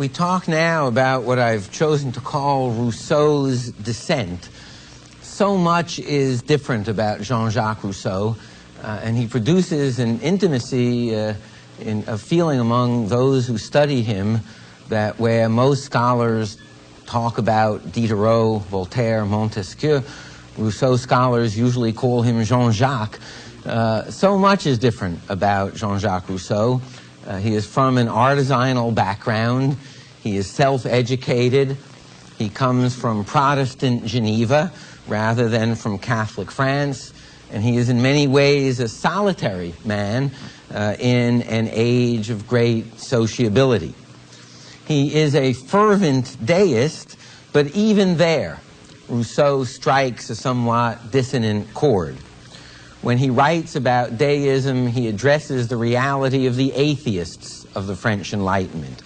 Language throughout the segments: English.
we talk now about what I've chosen to call Rousseau's Dissent, so much is different about Jean-Jacques Rousseau, and he produces an intimacy in a feeling among those who study him that where most scholars talk about Diderot, Voltaire, Montesquieu, Rousseau scholars usually call him Jean-Jacques. So much is different about Jean-Jacques Rousseau. He is from an artisanal background. He is self-educated. He comes from Protestant Geneva rather than from Catholic France. And he is in many ways a solitary man in an age of great sociability. He is a fervent deist, but even there, Rousseau strikes a somewhat dissonant chord. When he writes about deism, he addresses the reality of the atheists of the French Enlightenment,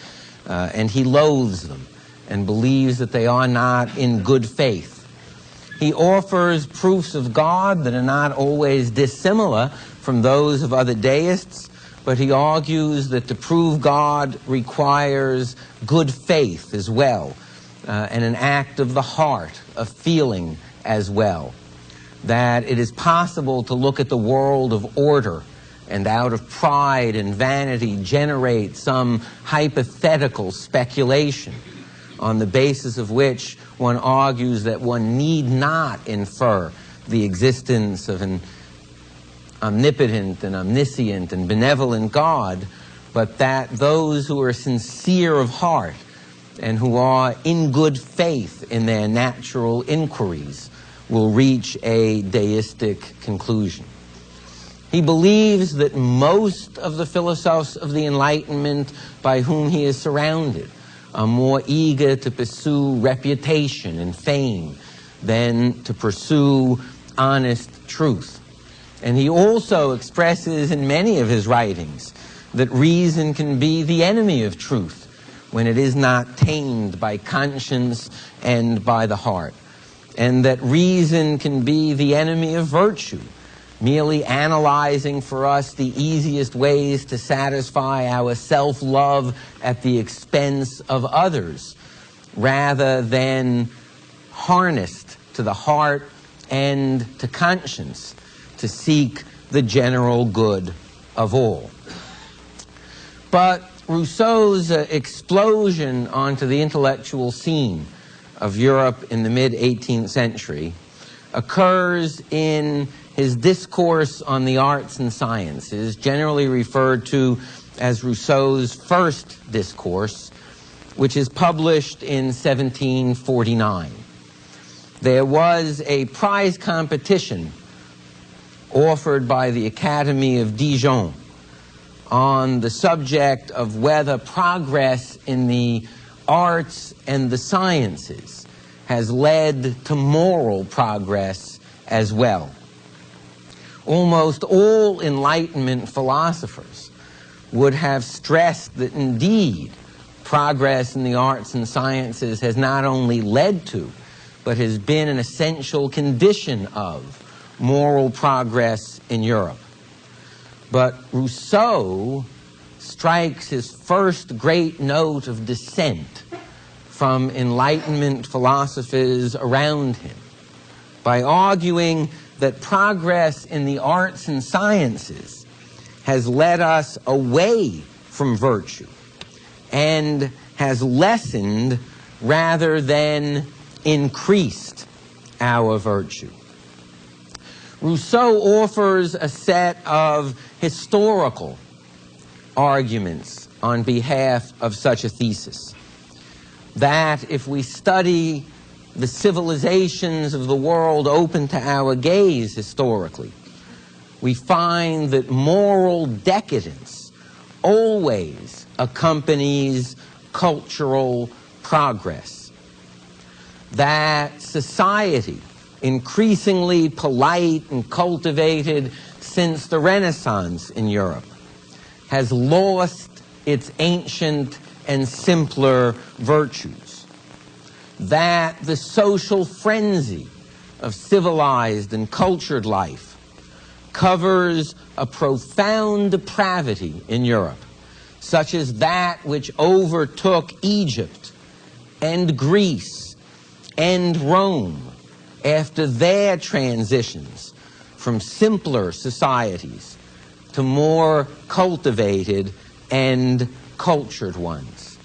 and he loathes them and believes that they are not in good faith. He offers proofs of God that are not always dissimilar from those of other deists, but he argues that to prove God requires good faith as well, and an act of the heart, of feeling as well. That it is possible to look at the world of order and out of pride and vanity generate some hypothetical speculation on the basis of which one argues that one need not infer the existence of an omnipotent and omniscient and benevolent God, but that those who are sincere of heart and who are in good faith in their natural inquiries will reach a deistic conclusion. He believes that most of the philosophers of the Enlightenment by whom he is surrounded are more eager to pursue reputation and fame than to pursue honest truth. And he also expresses in many of his writings that reason can be the enemy of truth when it is not tamed by conscience and by the heart, and that reason can be the enemy of virtue, merely analyzing for us the easiest ways to satisfy our self-love at the expense of others, rather than harnessed to the heart and to conscience to seek the general good of all. But Rousseau's explosion onto the intellectual scene of Europe in the mid-18th century occurs in his discourse on the arts and sciences, generally referred to as Rousseau's first discourse, which is published in 1749. There was a prize competition offered by the Academy of Dijon on the subject of whether progress in the arts and the sciences has led to moral progress as well. Almost all Enlightenment philosophers would have stressed that indeed progress in the arts and sciences has not only led to, but has been an essential condition of moral progress in Europe. But Rousseau strikes his first great note of dissent from Enlightenment philosophers around him by arguing that progress in the arts and sciences has led us away from virtue and has lessened rather than increased our virtue. Rousseau offers a set of historical arguments on behalf of such a thesis. That if we study the civilizations of the world open to our gaze historically, we find that moral decadence always accompanies cultural progress. That society, increasingly polite and cultivated since the Renaissance in Europe, has lost its ancient and simpler virtues. That the social frenzy of civilized and cultured life covers a profound depravity in Europe such as that which overtook Egypt and Greece and Rome after their transitions from simpler societies to more cultivated and cultured ones.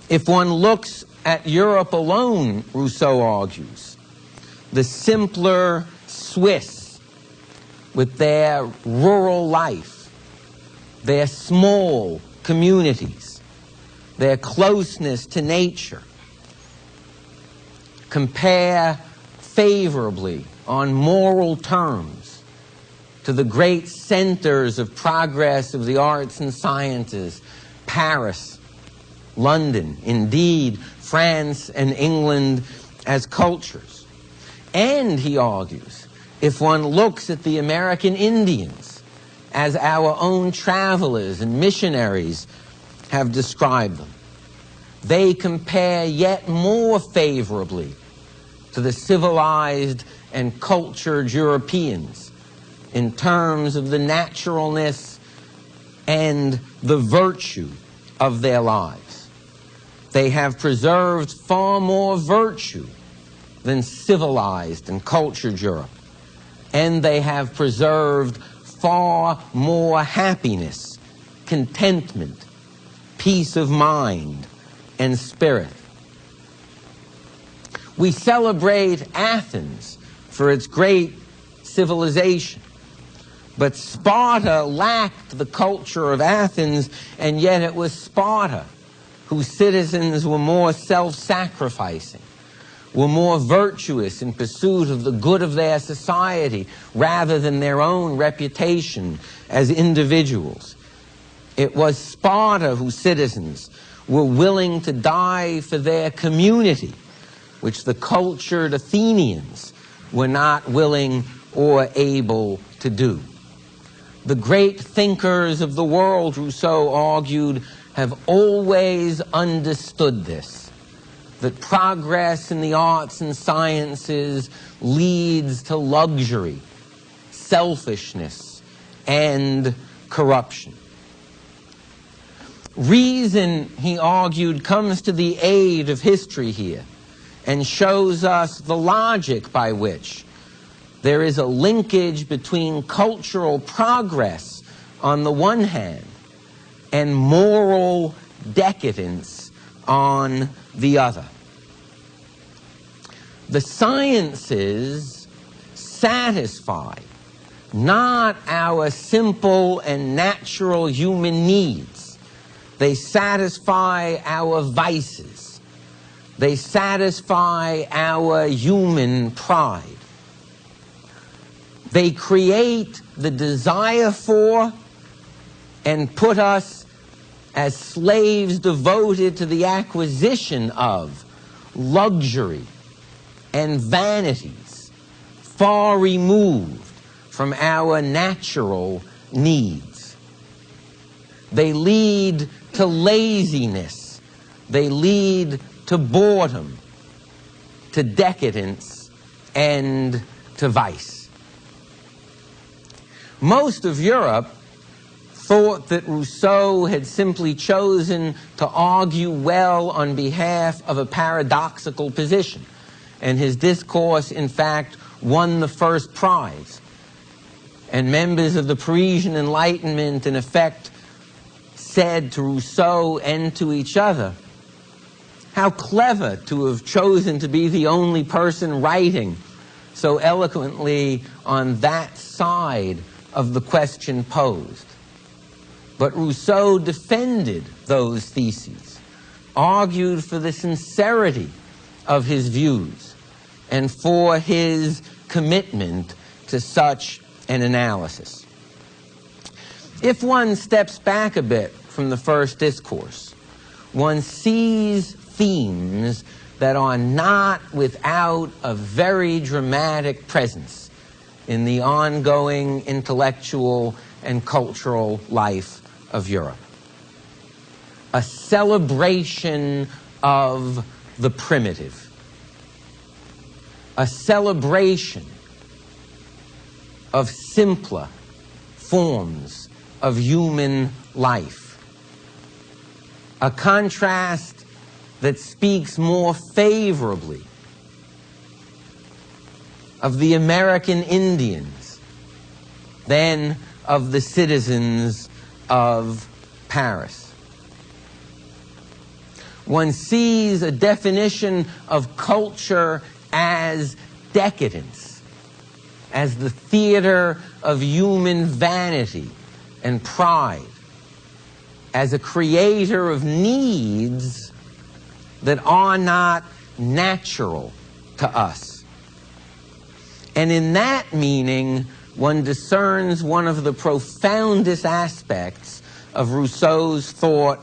If one looks at Europe alone, Rousseau argues, the simpler Swiss with their rural life, their small communities, their closeness to nature, compare favorably on moral terms to the great centers of progress of the arts and sciences, Paris, London, indeed France and England as cultures. And, he argues, if one looks at the American Indians, as our own travelers and missionaries have described them, they compare yet more favorably to the civilized and cultured Europeans in terms of the naturalness and the virtue of their lives. They have preserved far more virtue than civilized and cultured Europe, and they have preserved far more happiness, contentment, peace of mind, and spirit. We celebrate Athens for its great civilization, but Sparta lacked the culture of Athens, and yet it was Sparta whose citizens were more self-sacrificing, were more virtuous in pursuit of the good of their society rather than their own reputation as individuals. It was Sparta whose citizens were willing to die for their community, which the cultured Athenians were not willing or able to do. The great thinkers of the world, Rousseau argued, have always understood this, that progress in the arts and sciences leads to luxury, selfishness, and corruption. Reason, he argued, comes to the aid of history here and shows us the logic by which there is a linkage between cultural progress on the one hand and moral decadence on the other. The sciences satisfy not our simple and natural human needs. They satisfy our vices. They satisfy our human pride. They create the desire for and put us as slaves devoted to the acquisition of luxury and vanities far removed from our natural needs. They lead to laziness. They lead to boredom, to decadence, and to vice. Most of Europe thought that Rousseau had simply chosen to argue well on behalf of a paradoxical position, and his discourse, in fact, won the first prize. And members of the Parisian Enlightenment, in effect, said to Rousseau and to each other, how clever to have chosen to be the only person writing so eloquently on that side of the question posed. But Rousseau defended those theses, argued for the sincerity of his views, and for his commitment to such an analysis. If one steps back a bit from the first discourse, one sees themes that are not without a very dramatic presence in the ongoing intellectual and cultural life of Europe. A celebration of the primitive. A celebration of simpler forms of human life. a contrast that speaks more favorably of the American Indians than of the citizens of Paris. One sees a definition of culture as decadence, as the theater of human vanity and pride, as a creator of needs that are not natural to us. And in that meaning, one discerns one of the profoundest aspects of Rousseau's thought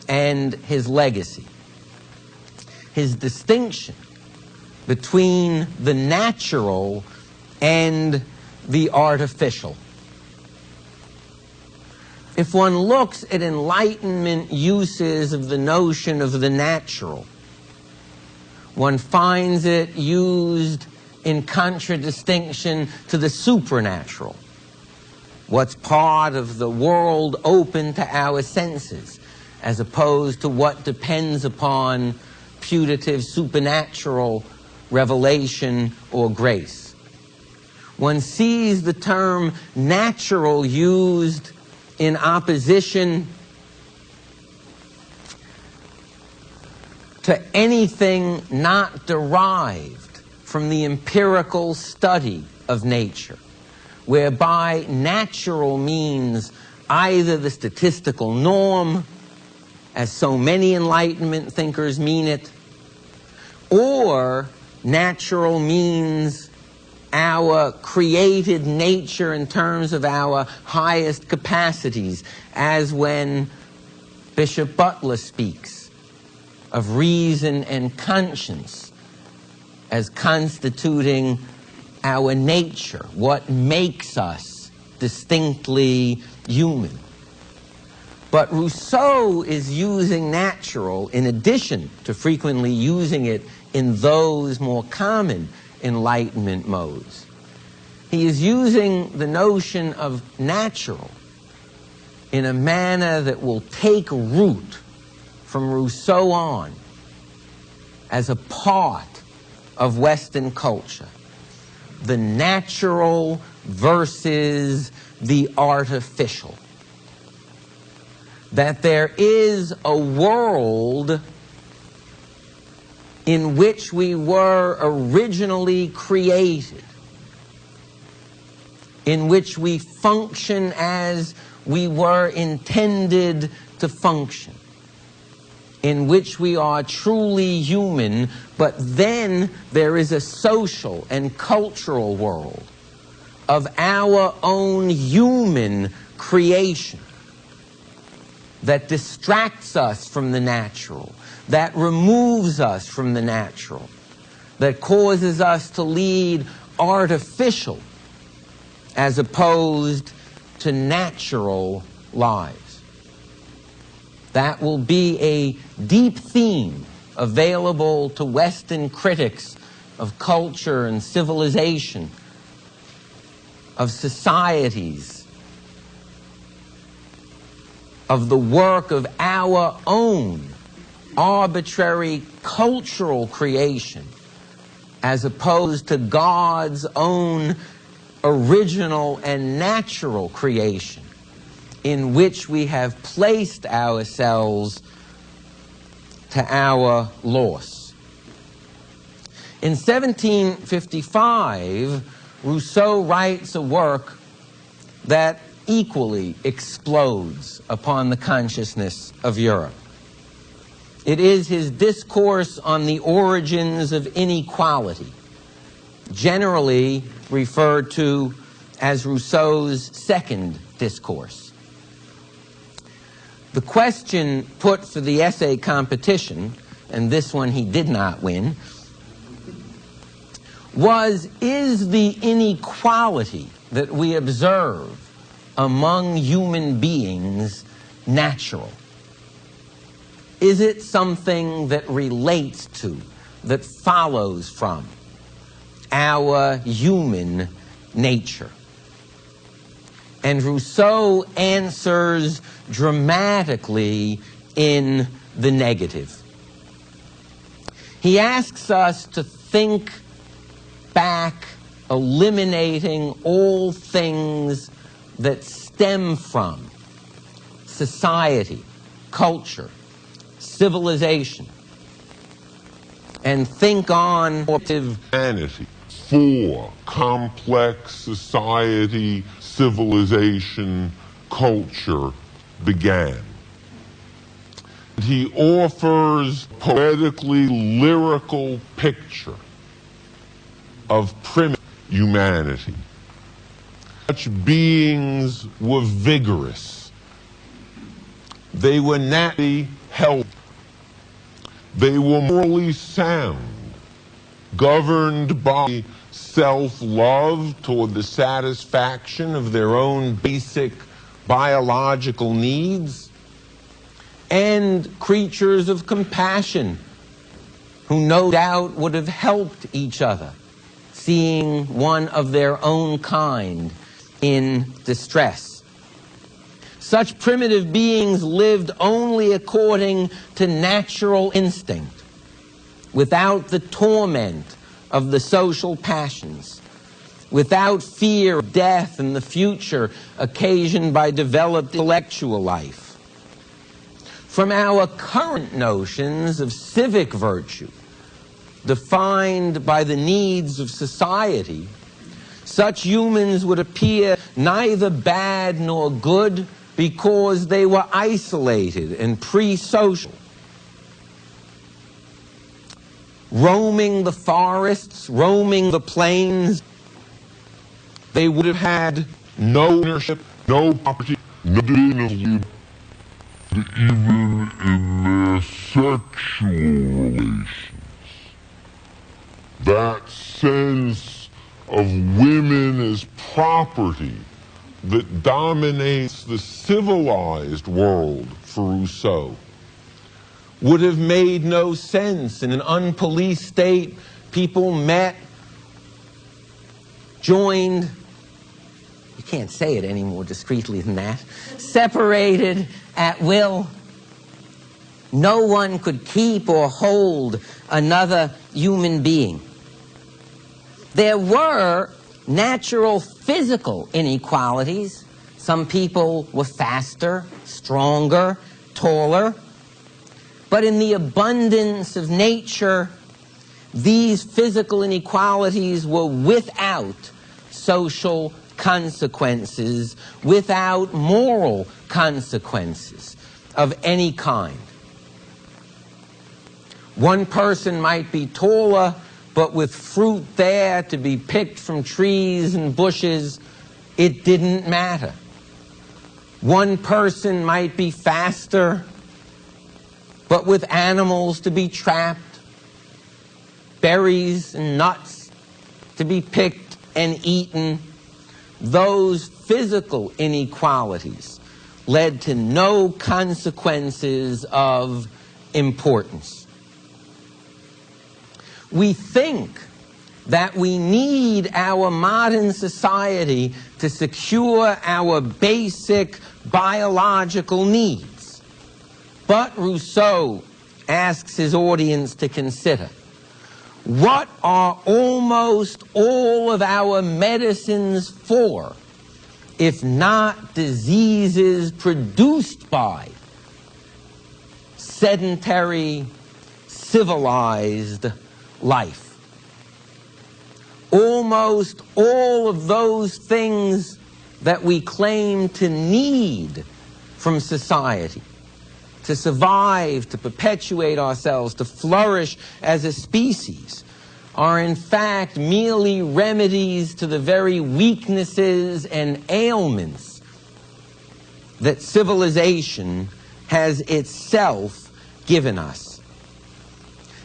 and his legacy. His distinction between the natural and the artificial. If one looks at Enlightenment uses of the notion of the natural, one finds it used in contradistinction to the supernatural, what's part of the world open to our senses, as opposed to what depends upon putative supernatural revelation or grace. One sees the term natural used in opposition to anything not derived from the empirical study of nature, whereby natural means either the statistical norm, as so many Enlightenment thinkers mean it, or natural means our created nature in terms of our highest capacities, as when Bishop Butler speaks of reason and conscience as constituting our nature, what makes us distinctly human. But Rousseau is using natural in addition to frequently using it in those more common Enlightenment modes. He is using the notion of natural in a manner that will take root from Rousseau on as a part of Western culture. The natural versus the artificial. That there is a world in which we were originally created, in which we function as we were intended to function, in which we are truly human, but then there is a social and cultural world of our own human creation that distracts us from the natural, that removes us from the natural, that causes us to lead artificial as opposed to natural lives. That will be a deep theme available to Western critics of culture and civilization, of societies, of the work of our own arbitrary cultural creation, as opposed to God's own original and natural creation, in which we have placed ourselves to our loss. In 1755, Rousseau writes a work that equally explodes upon the consciousness of Europe. It is his discourse on the origins of inequality, generally referred to as Rousseau's second discourse. The question put for the essay competition, and this one he did not win, was, is the inequality that we observe among human beings natural? Is it something that relates to, that follows from our human nature? And Rousseau answers dramatically in the negative. He asks us to think back, eliminating all things that stem from society, culture, civilization, and think on humanity. 4. Complex society, civilization, culture began. He offers a poetically lyrical picture of primitive humanity. Such beings were vigorous. They were naturally healthy. They were morally sound, governed by self-love toward the satisfaction of their own basic biological needs, and creatures of compassion who no doubt would have helped each other, seeing one of their own kind in distress. Such primitive beings lived only according to natural instinct, without the torment of the social passions, without fear of death and the future occasioned by developed intellectual life. From our current notions of civic virtue, defined by the needs of society, such humans would appear neither bad nor good because they were isolated and pre-social. Roaming the forests, roaming the plains, they would have had no ownership, no property, no dignity, even in their sexual relations. That sense of women as property that dominates the civilized world for Rousseau would have made no sense in an unpoliced state. People met, joined, you can't say it any more discreetly than that, separated at will. No one could keep or hold another human being. There were natural physical inequalities. Some people were faster, stronger, taller. But in the abundance of nature, these physical inequalities were without social consequences, without moral consequences of any kind. One person might be taller, but with fruit there to be picked from trees and bushes, it didn't matter. One person might be faster, but with animals to be trapped, berries and nuts to be picked and eaten. Those physical inequalities led to no consequences of importance. We think that we need our modern society to secure our basic biological needs. But Rousseau asks his audience to consider, what are almost all of our medicines for, if not diseases produced by sedentary, civilized life? Almost all of those things that we claim to need from society to survive, to perpetuate ourselves, to flourish as a species, are in fact merely remedies to the very weaknesses and ailments that civilization has itself given us.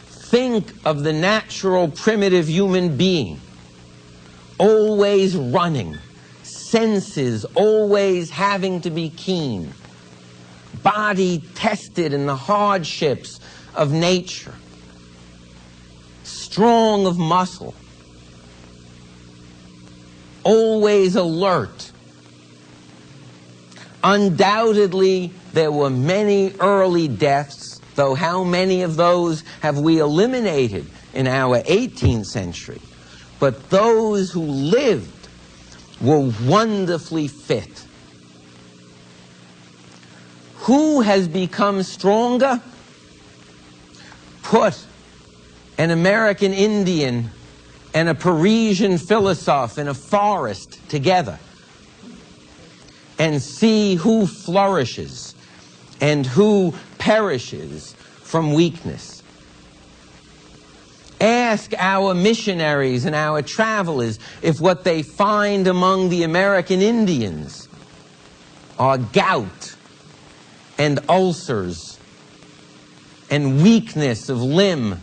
Think of the natural primitive human being, always running, senses always having to be keen, body tested in the hardships of nature, strong of muscle, always alert. Undoubtedly, there were many early deaths, though how many of those have we eliminated in our 18th century? But those who lived were wonderfully fit. Who has become stronger? Put an American Indian and a Parisian philosopher in a forest together and see who flourishes and who perishes from weakness. Ask our missionaries and our travelers if what they find among the American Indians are gout and ulcers and weakness of limb.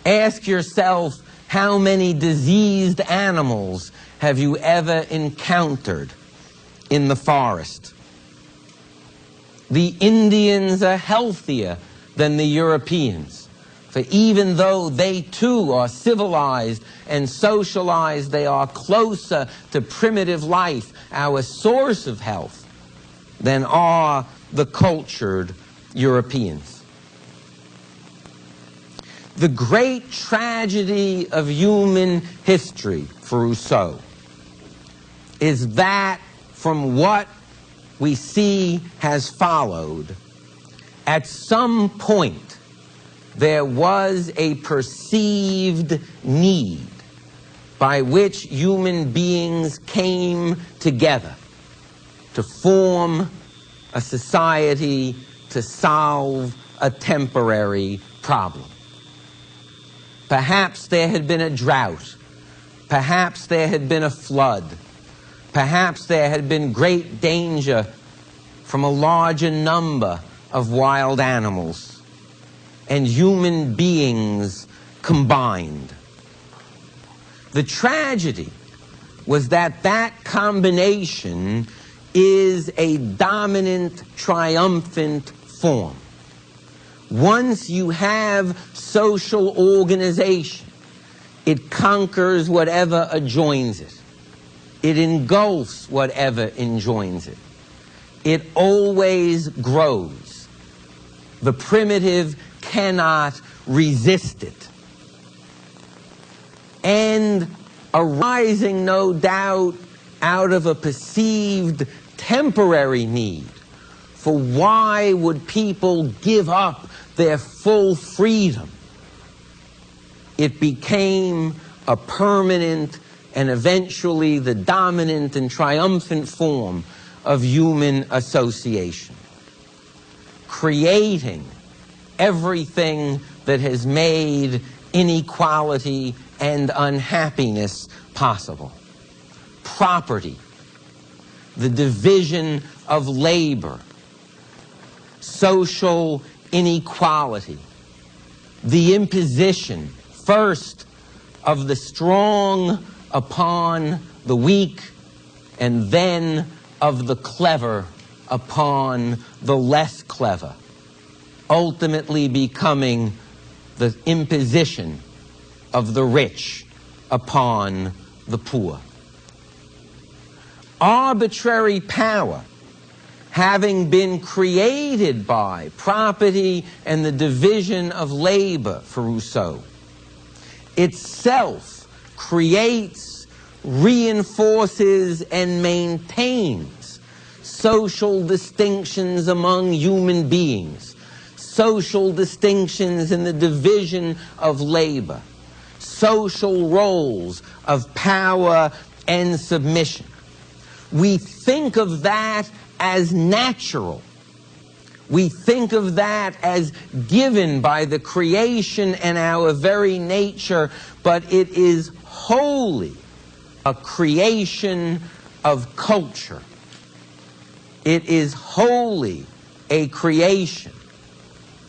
Ask yourself, how many diseased animals have you ever encountered in the forest? The Indians are healthier than the Europeans, for even though they too are civilized and socialized, they are closer to primitive life, our source of health, than are the cultured Europeans. The great tragedy of human history for Rousseau is that from what we see has followed, at some point there was a perceived need by which human beings came together to form a society to solve a temporary problem. Perhaps there had been a drought. Perhaps there had been a flood. Perhaps there had been great danger from a larger number of wild animals, and human beings combined. The tragedy was that that combination is a dominant, triumphant form. Once you have social organization, it conquers whatever adjoins it. It engulfs whatever enjoins it. It always grows. The primitive cannot resist it. And arising, no doubt, out of a perceived temporary need for why would people give up their full freedom, it became a permanent and eventually the dominant and triumphant form of human association, creating everything that has made inequality and unhappiness possible. Property, the division of labor, social inequality, the imposition, first, of the strong upon the weak, and then of the clever upon the less clever, ultimately becoming the imposition of the rich upon the poor. Arbitrary power, having been created by property and the division of labor for Rousseau, itself creates, reinforces, and maintains social distinctions among human beings, social distinctions in the division of labor, social roles of power and submission. We think of that as natural. We think of that as given by the creation and our very nature, but it is wholly a creation of culture. It is wholly a creation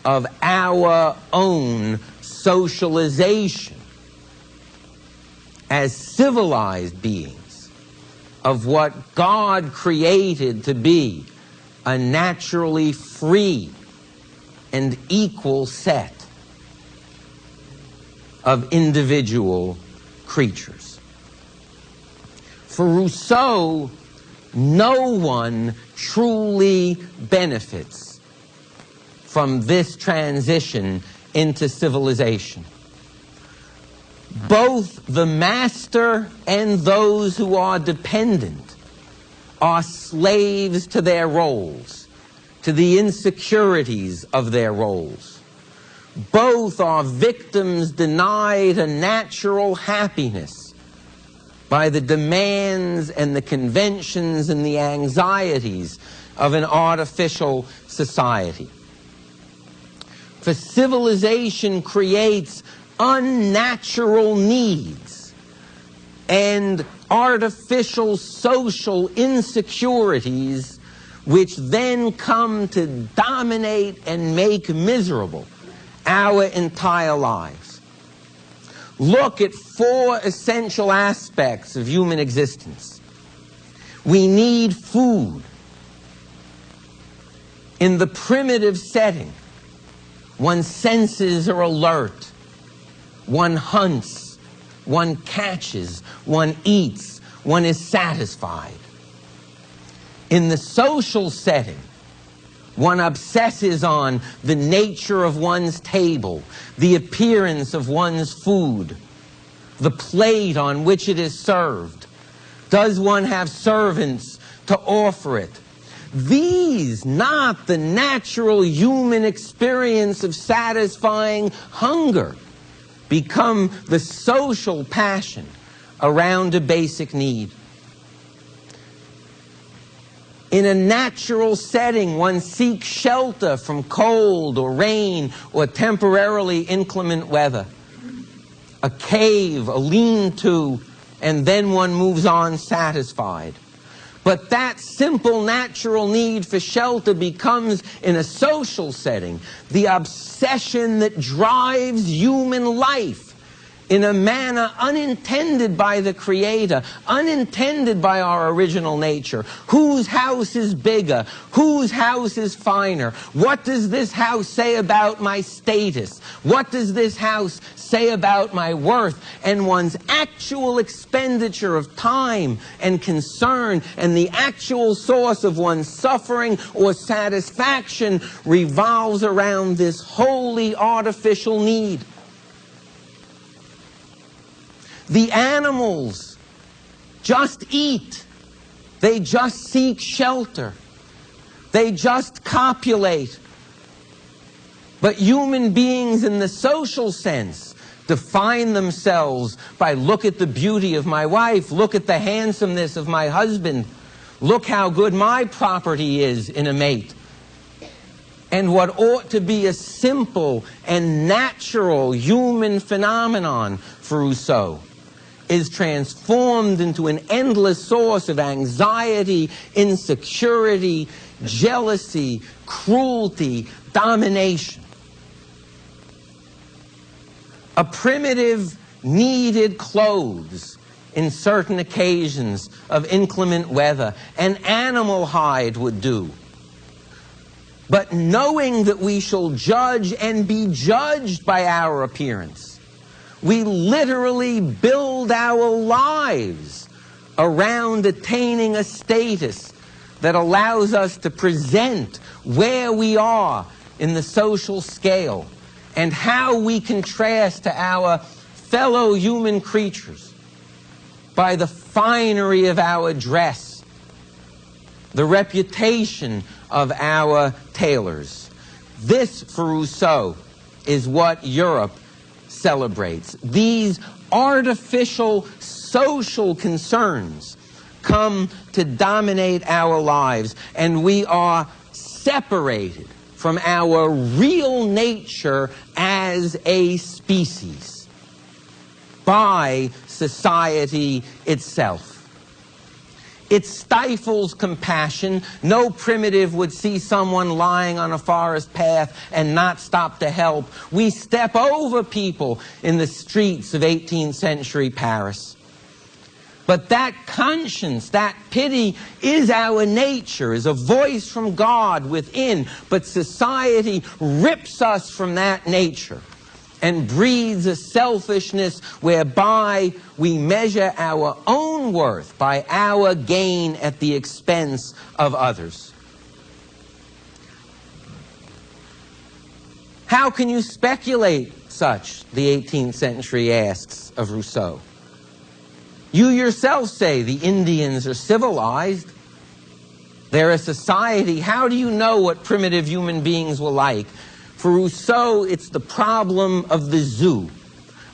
of our own socialization as civilized beings, of what God created to be a naturally free and equal set of individual creatures. For Rousseau, no one truly benefits from this transition into civilization. Both the master and those who are dependent are slaves to their roles, to the insecurities of their roles. Both are victims denied a natural happiness by the demands and the conventions and the anxieties of an artificial society. For civilization creates unnatural needs and artificial social insecurities which then come to dominate and make miserable our entire lives. Look at 4 essential aspects of human existence. We need food. In the primitive setting, one's senses are alert. One hunts, one catches, one eats, one is satisfied. In the social setting, one obsesses on the nature of one's table, the appearance of one's food, the plate on which it is served. Does one have servants to offer it? These, not the natural human experience of satisfying hunger, become the social passion around a basic need. In a natural setting, one seeks shelter from cold or rain or temporarily inclement weather. A cave, a lean-to, and then one moves on satisfied. But that simple natural need for shelter becomes, in a social setting, the obsession that drives human life in a manner unintended by the Creator, unintended by our original nature. Whose house is bigger? Whose house is finer? What does this house say about my status? What does this house say about my worth? And one's actual expenditure of time and concern and the actual source of one's suffering or satisfaction revolves around this wholly artificial need. The animals just eat. They just seek shelter. They just copulate. But human beings in the social sense define themselves by look at the beauty of my wife, look at the handsomeness of my husband, look how good my property is in a mate. And what ought to be a simple and natural human phenomenon for Rousseau is transformed into an endless source of anxiety, insecurity, jealousy, cruelty, domination. A primitive needed clothes in certain occasions of inclement weather. An animal hide would do. But knowing that we shall judge and be judged by our appearance, we literally build our lives around attaining a status that allows us to present where we are in the social scale and how we contrast to our fellow human creatures by the finery of our dress, the reputation of our tailors. This, for Rousseau, is what Europe celebrates. These artificial social concerns come to dominate our lives, and we are separated from our real nature as a species by society itself. It stifles compassion. No primitive would see someone lying on a forest path and not stop to help. We step over people in the streets of 18th century Paris. But that conscience, that pity is our nature, is a voice from God within. But society rips us from that nature and breeds a selfishness whereby we measure our own worth by our gain at the expense of others. How can you speculate such, the 18th century asks of Rousseau. You yourself say the Indians are civilized. They're a society. How do you know what primitive human beings were like? For Rousseau, it's the problem of the zoo.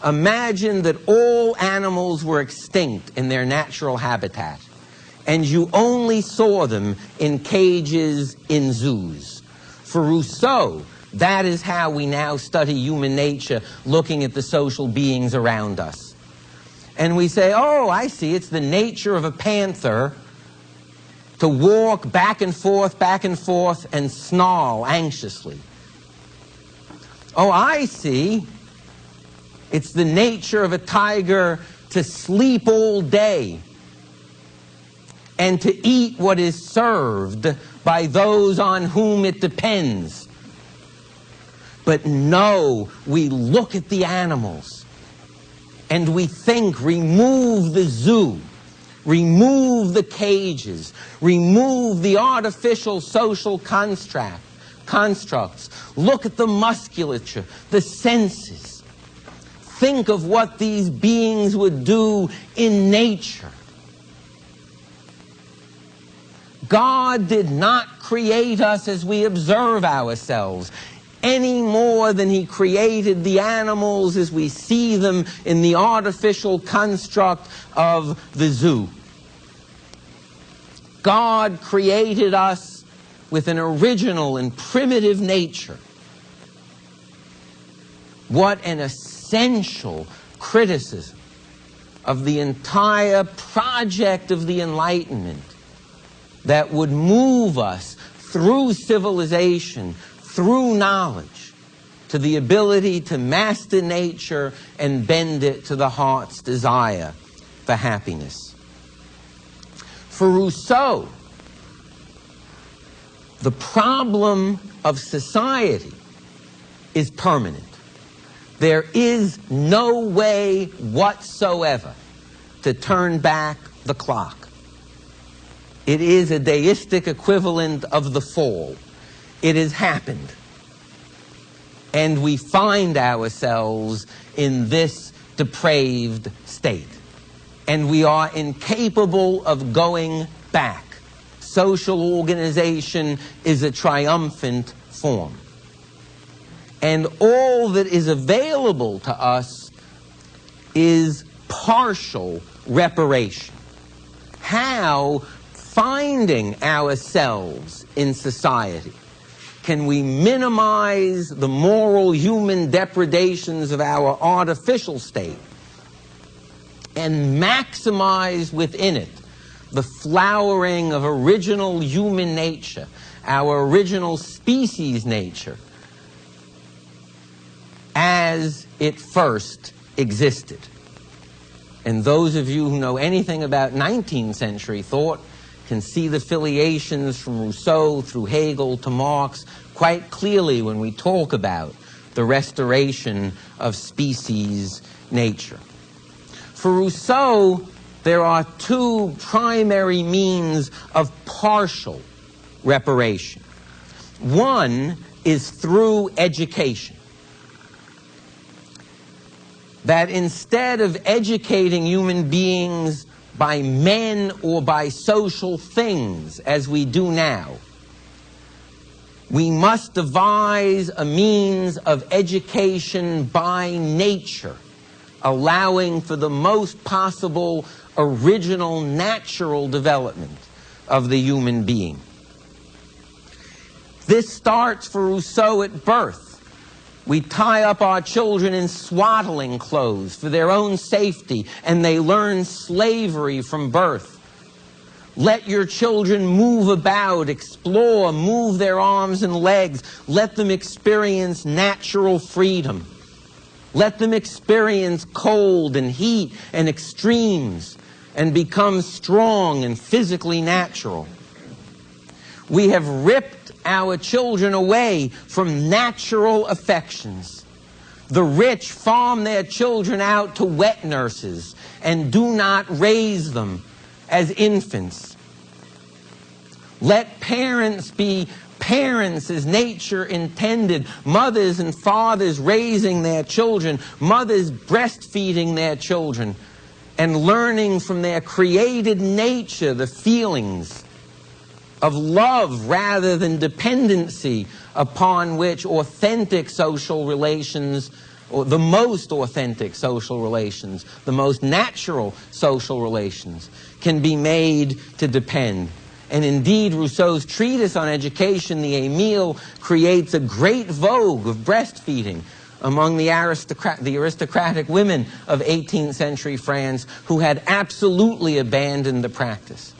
Imagine that all animals were extinct in their natural habitat, and you only saw them in cages in zoos. For Rousseau, that is how we now study human nature, looking at the social beings around us. And we say, oh, I see, it's the nature of a panther to walk back and forth, and snarl anxiously. Oh, I see, it's the nature of a tiger to sleep all day and to eat what is served by those on whom it depends. But no, we look at the animals and we think, remove the zoo, remove the cages, remove the artificial social constructs, look at the musculature, the senses. Think of what these beings would do in nature. God did not create us as we observe ourselves, any more than He created the animals as we see them in the artificial construct of the zoo. God created us with an original and primitive nature. What an essential criticism of the entire project of the Enlightenment that would move us through civilization, through knowledge, to the ability to master nature and bend it to the heart's desire for happiness. For Rousseau, the problem of society is permanent. There is no way whatsoever to turn back the clock. It is a deistic equivalent of the fall. It has happened. And we find ourselves in this depraved state. And we are incapable of going back. Social organization is a triumphant form. And all that is available to us is partial reparation. How, finding ourselves in society, can we minimize the moral human depredations of our artificial state and maximize within it the flowering of original human nature, our original species nature, as it first existed? And those of you who know anything about 19th century thought can see the filiations from Rousseau through Hegel to Marx quite clearly when we talk about the restoration of species nature. For Rousseau, there are two primary means of partial reparation. One is through education. That instead of educating human beings by men or by social things as we do now, we must devise a means of education by nature, allowing for the most possible original natural development of the human being. This starts for Rousseau at birth. We tie up our children in swaddling clothes for their own safety, and they learn slavery from birth. Let your children move about, explore, move their arms and legs. Let them experience natural freedom. Let them experience cold and heat and extremes and become strong and physically natural. We have ripped our children away from natural affections. The rich farm their children out to wet nurses and do not raise them as infants. Let parents be parents as nature intended, mothers and fathers raising their children, mothers breastfeeding their children, and learning from their created nature the feelings of love rather than dependency upon which authentic social relations, or the most authentic social relations, the most natural social relations, can be made to depend. And indeed, Rousseau's treatise on education, the Emile, creates a great vogue of breastfeeding among the aristocratic women of 18th century France who had absolutely abandoned the practice.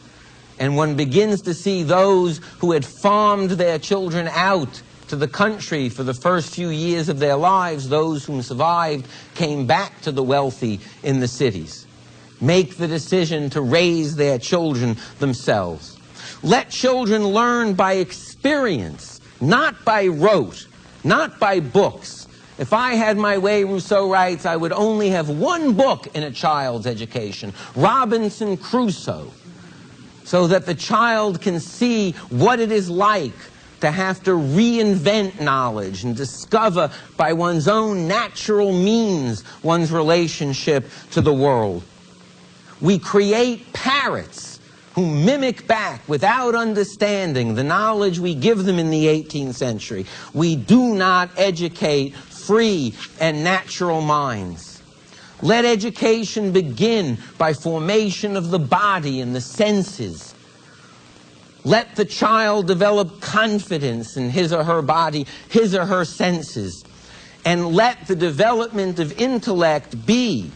And one begins to see those who had farmed their children out to the country for the first few years of their lives, those whom survived came back to the wealthy in the cities, make the decision to raise their children themselves. Let children learn by experience, not by rote, not by books. If I had my way, Rousseau writes, I would only have one book in a child's education, Robinson Crusoe, so that the child can see what it is like to have to reinvent knowledge and discover by one's own natural means one's relationship to the world. We create parrots who mimic back without understanding the knowledge we give them in the 18th century. We do not educate free and natural minds. Let education begin by formation of the body and the senses. Let the child develop confidence in his or her body, his or her senses. And let the development of intellect be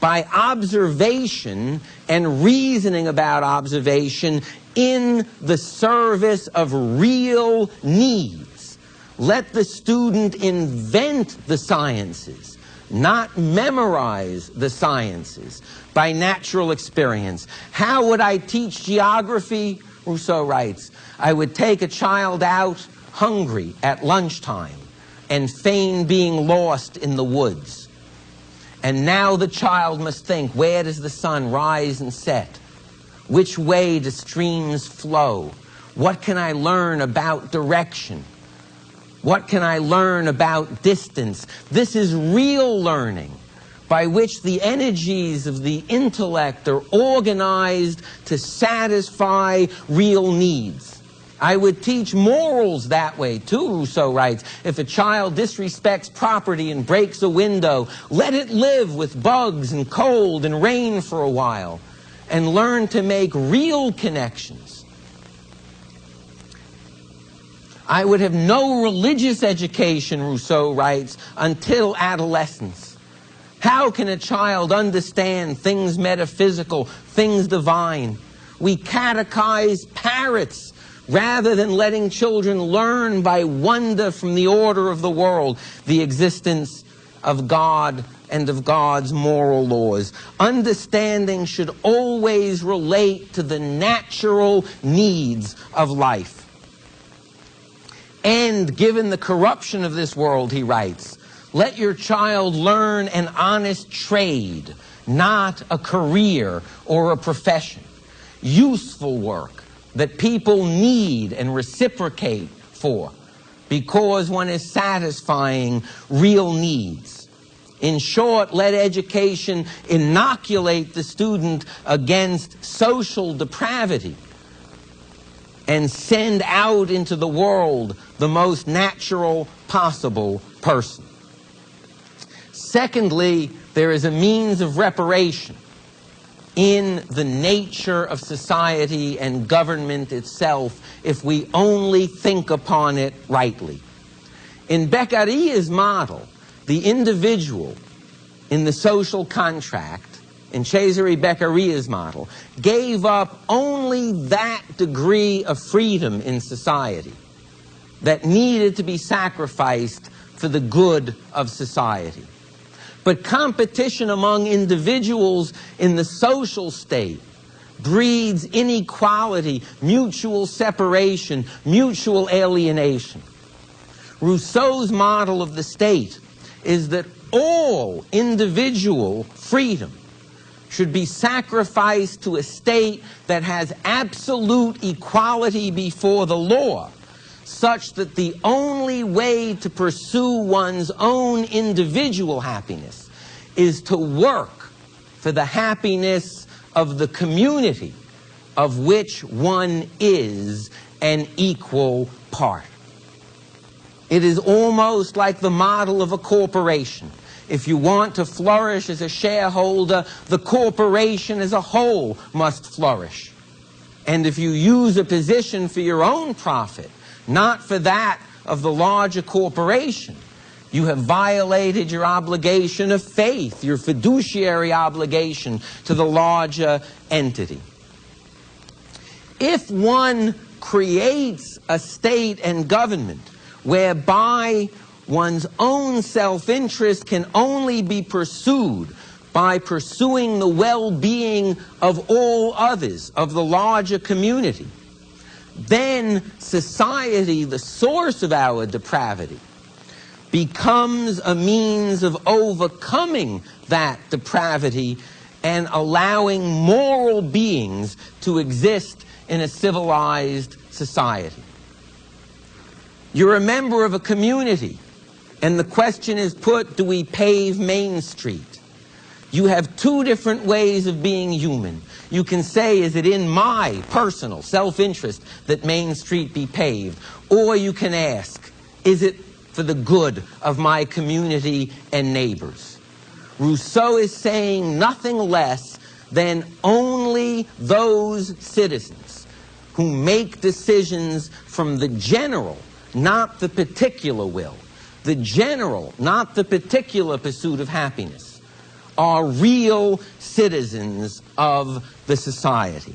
by observation and reasoning about observation in the service of real needs. Let the student invent the sciences, not memorize the sciences by natural experience. How would I teach geography? Rousseau writes, I would take a child out hungry at lunchtime and feign being lost in the woods. And now the child must think, where does the sun rise and set? Which way do streams flow? What can I learn about direction? What can I learn about distance? This is real learning, by which the energies of the intellect are organized to satisfy real needs. I would teach morals that way, too, Rousseau writes. If a child disrespects property and breaks a window, let it live with bugs and cold and rain for a while, and learn to make real connections. I would have no religious education, Rousseau writes, until adolescence. How can a child understand things metaphysical, things divine? We catechize parrots rather than letting children learn by wonder from the order of the world, the existence of God and of God's moral laws. Understanding should always relate to the natural needs of life. And given the corruption of this world, he writes, let your child learn an honest trade, not a career or a profession. Useful work that people need and reciprocate for because one is satisfying real needs. In short, let education inoculate the student against social depravity and send out into the world the most natural possible person. Secondly, there is a means of reparation in the nature of society and government itself if we only think upon it rightly. In Beccaria's model, the individual in the social contract, in Cesare Beccaria's model, gave up only that degree of freedom in society that needed to be sacrificed for the good of society. But competition among individuals in the social state breeds inequality, mutual separation, mutual alienation. Rousseau's model of the state is that all individual freedom should be sacrificed to a state that has absolute equality before the law, such that the only way to pursue one's own individual happiness is to work for the happiness of the community of which one is an equal part. It is almost like the model of a corporation. If you want to flourish as a shareholder, the corporation as a whole must flourish. And if you use a position for your own profit, not for that of the larger corporation, you have violated your obligation of faith, your fiduciary obligation to the larger entity. If one creates a state and government whereby one's own self-interest can only be pursued by pursuing the well-being of all others, of the larger community, then society, the source of our depravity, becomes a means of overcoming that depravity and allowing moral beings to exist in a civilized society. You're a member of a community, and the question is put, do we pave Main Street? You have two different ways of being human. You can say, is it in my personal self-interest that Main Street be paved? Or you can ask, is it for the good of my community and neighbors? Rousseau is saying nothing less than only those citizens who make decisions from the general, not the particular will, the general, not the particular pursuit of happiness, are real citizens of the society.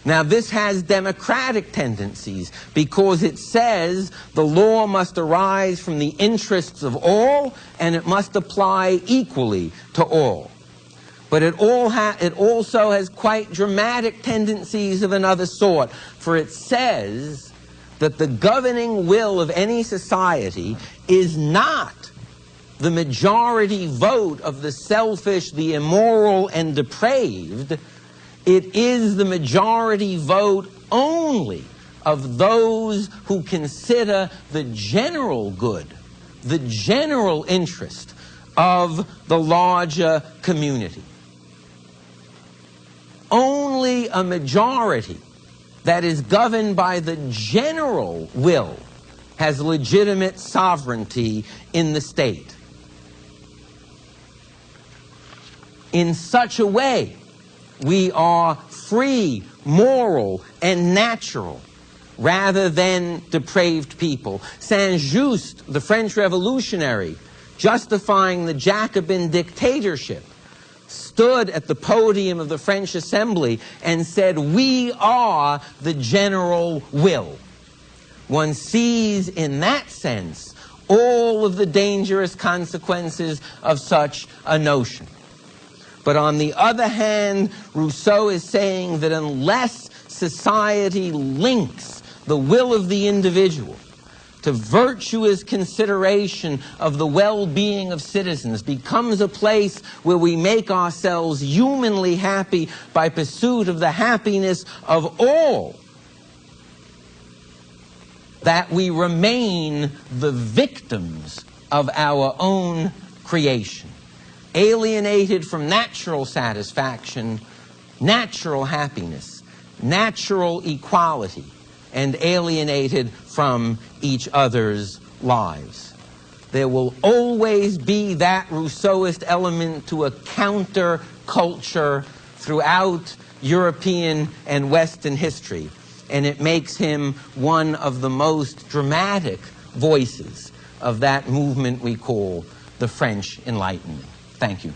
Now, this has democratic tendencies because it says the law must arise from the interests of all and it must apply equally to all. But it also has quite dramatic tendencies of another sort, for it says that the governing will of any society is not the majority vote of the selfish, the immoral, and depraved. It is the majority vote only of those who consider the general good, the general interest of the larger community. Only a majority that is governed by the general will has legitimate sovereignty in the state. In such a way, we are free, moral, and natural, rather than depraved people. Saint-Just, the French revolutionary, justifying the Jacobin dictatorship, stood at the podium of the French Assembly and said, "We are the general will." One sees in that sense all of the dangerous consequences of such a notion. But on the other hand, Rousseau is saying that unless society links the will of the individual to virtuous consideration of the well-being of citizens, becomes a place where we make ourselves humanly happy by pursuit of the happiness of all, that we remain the victims of our own creation, alienated from natural satisfaction, natural happiness, natural equality, and alienated from each other's lives. There will always be that Rousseauist element to a counter-culture throughout European and Western history, and it makes him one of the most dramatic voices of that movement we call the French Enlightenment. Thank you.